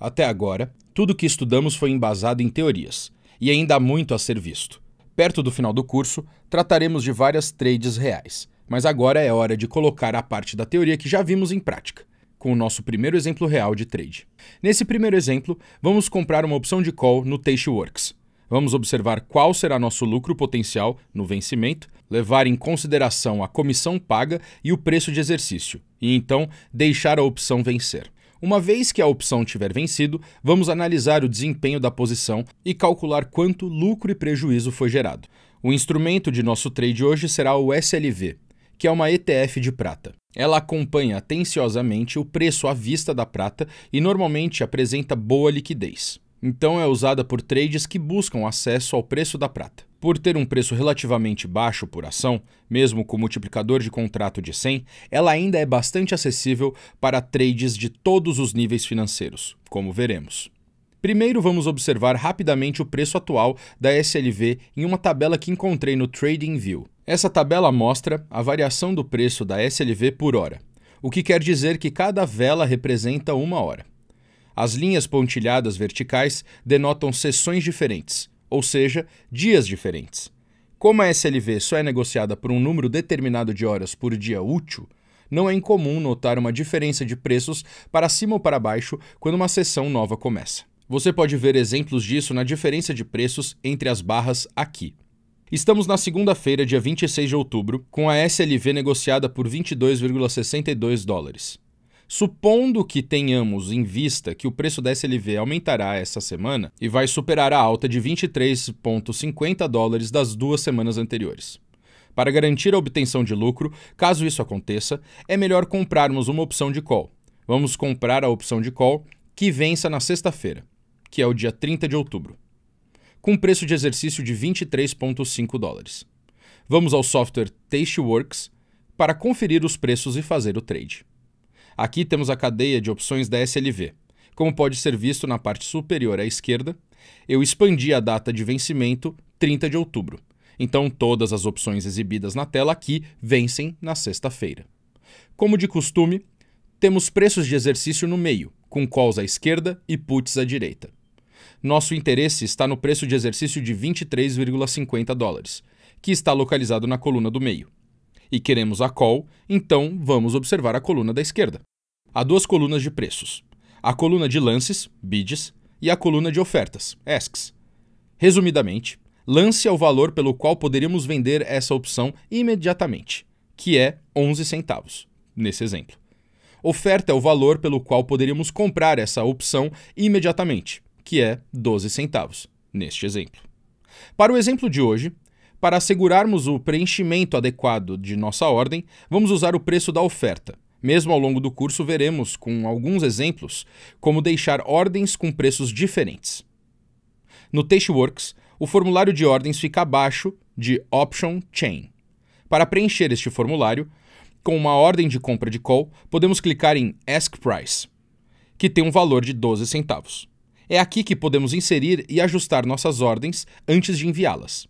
Até agora, tudo que estudamos foi embasado em teorias, e ainda há muito a ser visto. Perto do final do curso, trataremos de várias trades reais, mas agora é hora de colocar a parte da teoria que já vimos em prática, com o nosso primeiro exemplo real de trade. Nesse primeiro exemplo, vamos comprar uma opção de call no Tastyworks. Vamos observar qual será nosso lucro potencial no vencimento, levar em consideração a comissão paga e o preço de exercício, e então deixar a opção vencer. Uma vez que a opção tiver vencido, vamos analisar o desempenho da posição e calcular quanto lucro e prejuízo foi gerado. O instrumento de nosso trade hoje será o SLV, que é uma ETF de prata. Ela acompanha atenciosamente o preço à vista da prata e normalmente apresenta boa liquidez. Então é usada por trades que buscam acesso ao preço da prata. Por ter um preço relativamente baixo por ação, mesmo com multiplicador de contrato de 100, ela ainda é bastante acessível para trades de todos os níveis financeiros, como veremos. Primeiro vamos observar rapidamente o preço atual da SLV em uma tabela que encontrei no TradingView. Essa tabela mostra a variação do preço da SLV por hora, o que quer dizer que cada vela representa uma hora. As linhas pontilhadas verticais denotam sessões diferentes, ou seja, dias diferentes. Como a SLV só é negociada por um número determinado de horas por dia útil, não é incomum notar uma diferença de preços para cima ou para baixo quando uma sessão nova começa. Você pode ver exemplos disso na diferença de preços entre as barras aqui. Estamos na segunda-feira, dia 26 de outubro, com a SLV negociada por 22,62 dólares. Supondo que tenhamos em vista que o preço da SLV aumentará essa semana e vai superar a alta de 23,50 dólares das 2 semanas anteriores. Para garantir a obtenção de lucro, caso isso aconteça, é melhor comprarmos uma opção de call. Vamos comprar a opção de call que vença na sexta-feira, que é o dia 30 de outubro, com preço de exercício de 23,5 dólares. Vamos ao software Tastyworks para conferir os preços e fazer o trade. Aqui temos a cadeia de opções da SLV. Como pode ser visto na parte superior à esquerda, eu expandi a data de vencimento 30 de outubro. Então todas as opções exibidas na tela aqui vencem na sexta-feira. Como de costume, temos preços de exercício no meio, com calls à esquerda e puts à direita. Nosso interesse está no preço de exercício de 23,50 dólares, que está localizado na coluna do meio. E queremos a call, então vamos observar a coluna da esquerda. Há duas colunas de preços, a coluna de lances, bids, e a coluna de ofertas, asks. Resumidamente, lance é o valor pelo qual poderíamos vender essa opção imediatamente, que é 11 centavos, nesse exemplo. Oferta é o valor pelo qual poderíamos comprar essa opção imediatamente, que é 12 centavos, neste exemplo. Para o exemplo de hoje, para assegurarmos o preenchimento adequado de nossa ordem, vamos usar o preço da oferta. Mesmo ao longo do curso, veremos com alguns exemplos como deixar ordens com preços diferentes. No Tastyworks, o formulário de ordens fica abaixo de Option Chain. Para preencher este formulário, com uma ordem de compra de call, podemos clicar em Ask Price, que tem um valor de 12 centavos. É aqui que podemos inserir e ajustar nossas ordens antes de enviá-las.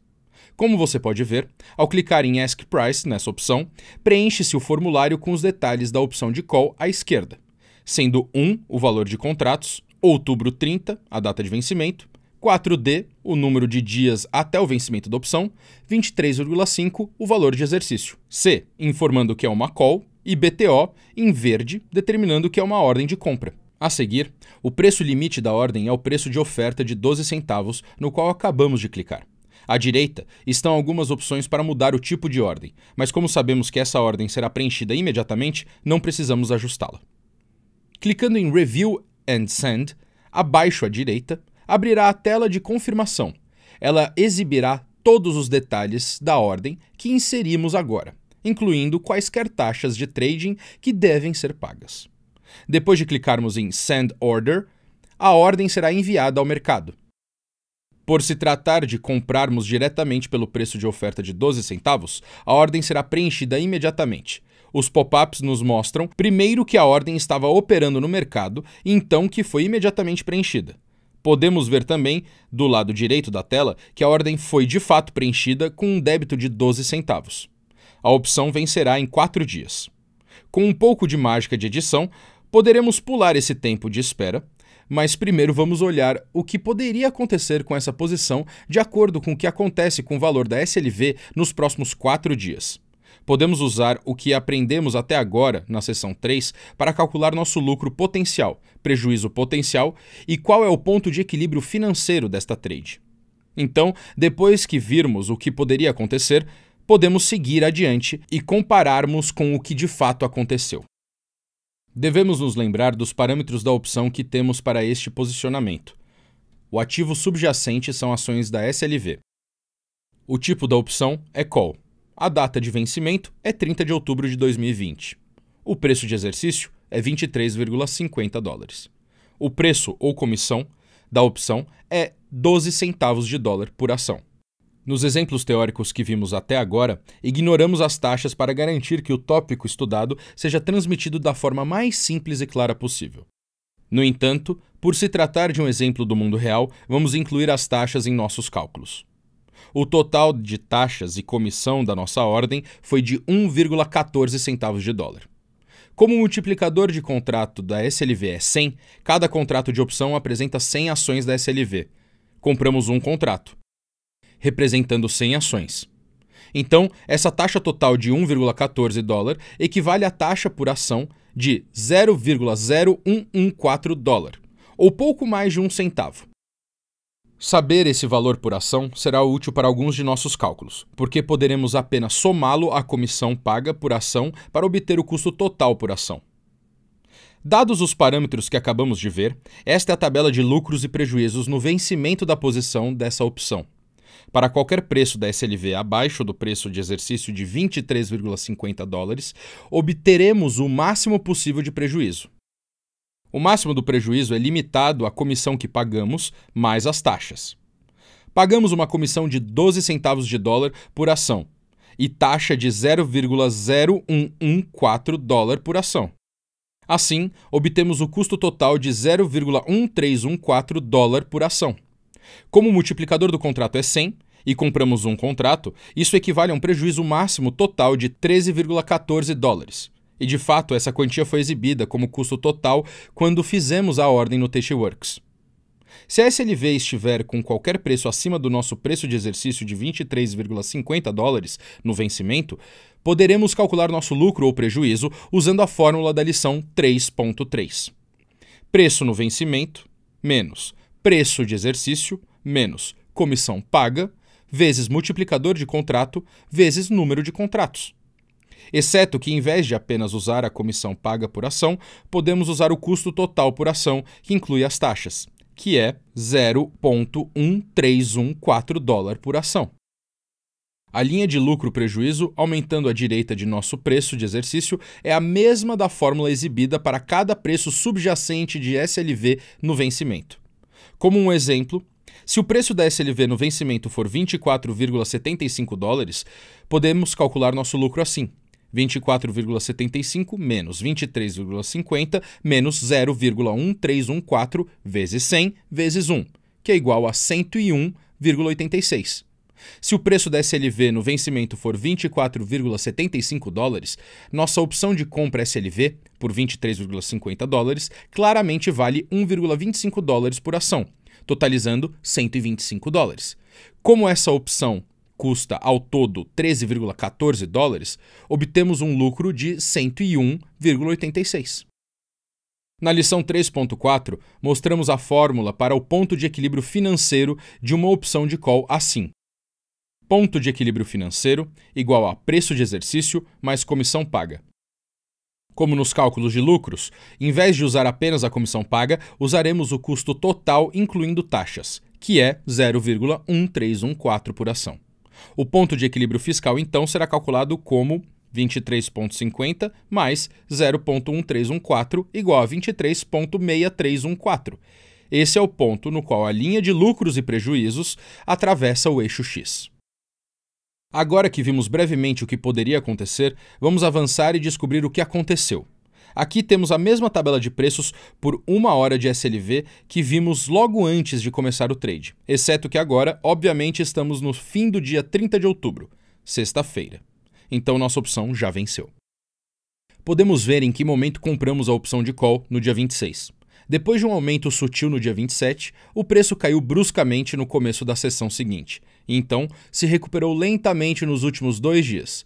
Como você pode ver, ao clicar em Ask Price nessa opção, preenche-se o formulário com os detalhes da opção de call à esquerda, sendo 1 o valor de contratos, outubro 30, a data de vencimento, 4D, o número de dias até o vencimento da opção, 23,5, o valor de exercício, C, informando que é uma call, e BTO, em verde, determinando que é uma ordem de compra. A seguir, o preço limite da ordem é o preço de oferta de 12 centavos, no qual acabamos de clicar. À direita estão algumas opções para mudar o tipo de ordem, mas como sabemos que essa ordem será preenchida imediatamente, não precisamos ajustá-la. Clicando em Review and Send, abaixo à direita, abrirá a tela de confirmação. Ela exibirá todos os detalhes da ordem que inserimos agora, incluindo quaisquer taxas de trading que devem ser pagas. Depois de clicarmos em Send Order, a ordem será enviada ao mercado. Por se tratar de comprarmos diretamente pelo preço de oferta de 12 centavos, a ordem será preenchida imediatamente. Os pop-ups nos mostram primeiro que a ordem estava operando no mercado e então que foi imediatamente preenchida. Podemos ver também, do lado direito da tela, que a ordem foi de fato preenchida com um débito de 12 centavos. A opção vencerá em 4 dias. Com um pouco de mágica de edição, poderemos pular esse tempo de espera, Mas primeiro vamos olhar o que poderia acontecer com essa posição de acordo com o que acontece com o valor da SLV nos próximos 4 dias. Podemos usar o que aprendemos até agora, na seção 3, para calcular nosso lucro potencial, prejuízo potencial e qual é o ponto de equilíbrio financeiro desta trade. Então, depois que virmos o que poderia acontecer, podemos seguir adiante e compararmos com o que de fato aconteceu. Devemos nos lembrar dos parâmetros da opção que temos para este posicionamento. O ativo subjacente são ações da SLV. O tipo da opção é call. A data de vencimento é 30 de outubro de 2020. O preço de exercício é 23,50 dólares. O preço ou comissão da opção é 12 centavos de dólar por ação. Nos exemplos teóricos que vimos até agora, ignoramos as taxas para garantir que o tópico estudado seja transmitido da forma mais simples e clara possível. No entanto, por se tratar de um exemplo do mundo real, vamos incluir as taxas em nossos cálculos. O total de taxas e comissão da nossa ordem foi de 1,14 centavos de dólar. Como o multiplicador de contrato da SLV é 100, cada contrato de opção apresenta 100 ações da SLV. Compramos um contrato, representando 100 ações. Então, essa taxa total de 1,14 dólar equivale à taxa por ação de 0,0114 dólar, ou pouco mais de 1 centavo. Saber esse valor por ação será útil para alguns de nossos cálculos, porque poderemos apenas somá-lo à comissão paga por ação para obter o custo total por ação. Dados os parâmetros que acabamos de ver, esta é a tabela de lucros e prejuízos no vencimento da posição dessa opção. Para qualquer preço da SLV abaixo do preço de exercício de 23,50 dólares, obteremos o máximo possível de prejuízo. O máximo do prejuízo é limitado à comissão que pagamos mais as taxas. Pagamos uma comissão de 12 centavos de dólar por ação e taxa de 0,0114 dólar por ação. Assim, obtemos o custo total de 0,1314 dólar por ação. Como o multiplicador do contrato é 100 e compramos um contrato, isso equivale a um prejuízo máximo total de 13,14 dólares. E de fato, essa quantia foi exibida como custo total quando fizemos a ordem no Tastyworks. Se a SLV estiver com qualquer preço acima do nosso preço de exercício de 23,50 dólares no vencimento, poderemos calcular nosso lucro ou prejuízo usando a fórmula da lição 3.3. Preço no vencimento menos preço de exercício menos comissão paga vezes multiplicador de contrato vezes número de contratos. Exceto que, em vez de apenas usar a comissão paga por ação, podemos usar o custo total por ação, que inclui as taxas, que é 0,1314 dólar por ação. A linha de lucro-prejuízo, aumentando à direita de nosso preço de exercício, é a mesma da fórmula exibida para cada preço subjacente de SLV no vencimento. Como um exemplo, se o preço da SLV no vencimento for 24,75 dólares, podemos calcular nosso lucro assim: 24,75 menos 23,50 menos 0,1314 vezes 100 vezes 1, que é igual a 101,86. Se o preço da SLV no vencimento for 24,75 dólares, nossa opção de compra SLV, por 23,50 dólares, claramente vale 1,25 dólares por ação, totalizando 125 dólares. Como essa opção custa ao todo 13,14 dólares, obtemos um lucro de 101,86. Na lição 3.4, mostramos a fórmula para o ponto de equilíbrio financeiro de uma opção de call assim: ponto de equilíbrio financeiro igual a preço de exercício mais comissão paga. Como nos cálculos de lucros, em vez de usar apenas a comissão paga, usaremos o custo total incluindo taxas, que é 0,1314 por ação. O ponto de equilíbrio fiscal, então, será calculado como 23,50 mais 0,1314 igual a 23,6314. Esse é o ponto no qual a linha de lucros e prejuízos atravessa o eixo X. Agora que vimos brevemente o que poderia acontecer, vamos avançar e descobrir o que aconteceu. Aqui temos a mesma tabela de preços por 1 hora de SLV que vimos logo antes de começar o trade, exceto que agora, obviamente, estamos no fim do dia 30 de outubro, sexta-feira. Então nossa opção já venceu. Podemos ver em que momento compramos a opção de call no dia 26. Depois de um aumento sutil no dia 27, o preço caiu bruscamente no começo da sessão seguinte, e então se recuperou lentamente nos últimos 2 dias.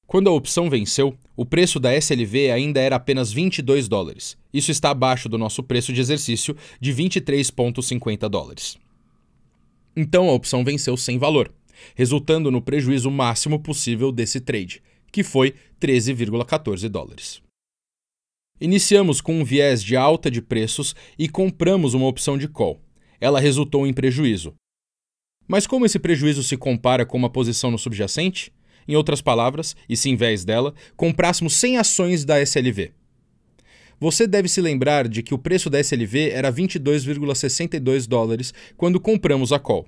Quando a opção venceu, o preço da SLV ainda era apenas $22. Isso está abaixo do nosso preço de exercício de $23,50. Então a opção venceu sem valor, resultando no prejuízo máximo possível desse trade, que foi $13,14. Iniciamos com um viés de alta de preços e compramos uma opção de call. Ela resultou em prejuízo. Mas como esse prejuízo se compara com uma posição no subjacente? Em outras palavras, e se em vez dela, comprássemos 100 ações da SLV. Você deve se lembrar de que o preço da SLV era $22,62 quando compramos a call.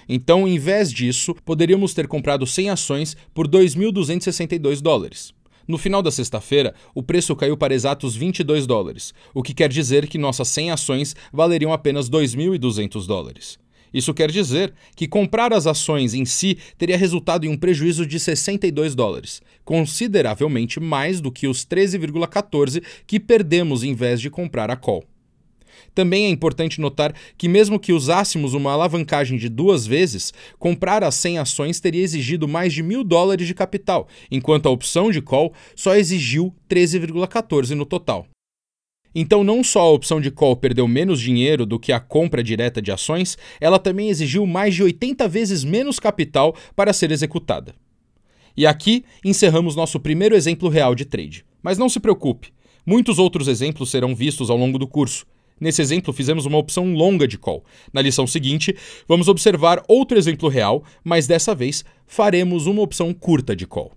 Então, em vez disso, poderíamos ter comprado 100 ações por $2.262. No final da sexta-feira, o preço caiu para exatos $22, o que quer dizer que nossas 100 ações valeriam apenas $2.200. Isso quer dizer que comprar as ações em si teria resultado em um prejuízo de $62, consideravelmente mais do que os 13,14 que perdemos em vez de comprar a call. Também é importante notar que mesmo que usássemos uma alavancagem de 2 vezes, comprar as 100 ações teria exigido mais de $1.000 de capital, enquanto a opção de call só exigiu 13,14 no total. Então não só a opção de call perdeu menos dinheiro do que a compra direta de ações, ela também exigiu mais de 80 vezes menos capital para ser executada. E aqui encerramos nosso primeiro exemplo real de trade. Mas não se preocupe, muitos outros exemplos serão vistos ao longo do curso. Nesse exemplo, fizemos uma opção longa de call. Na lição seguinte, vamos observar outro exemplo real, mas dessa vez faremos uma opção curta de call.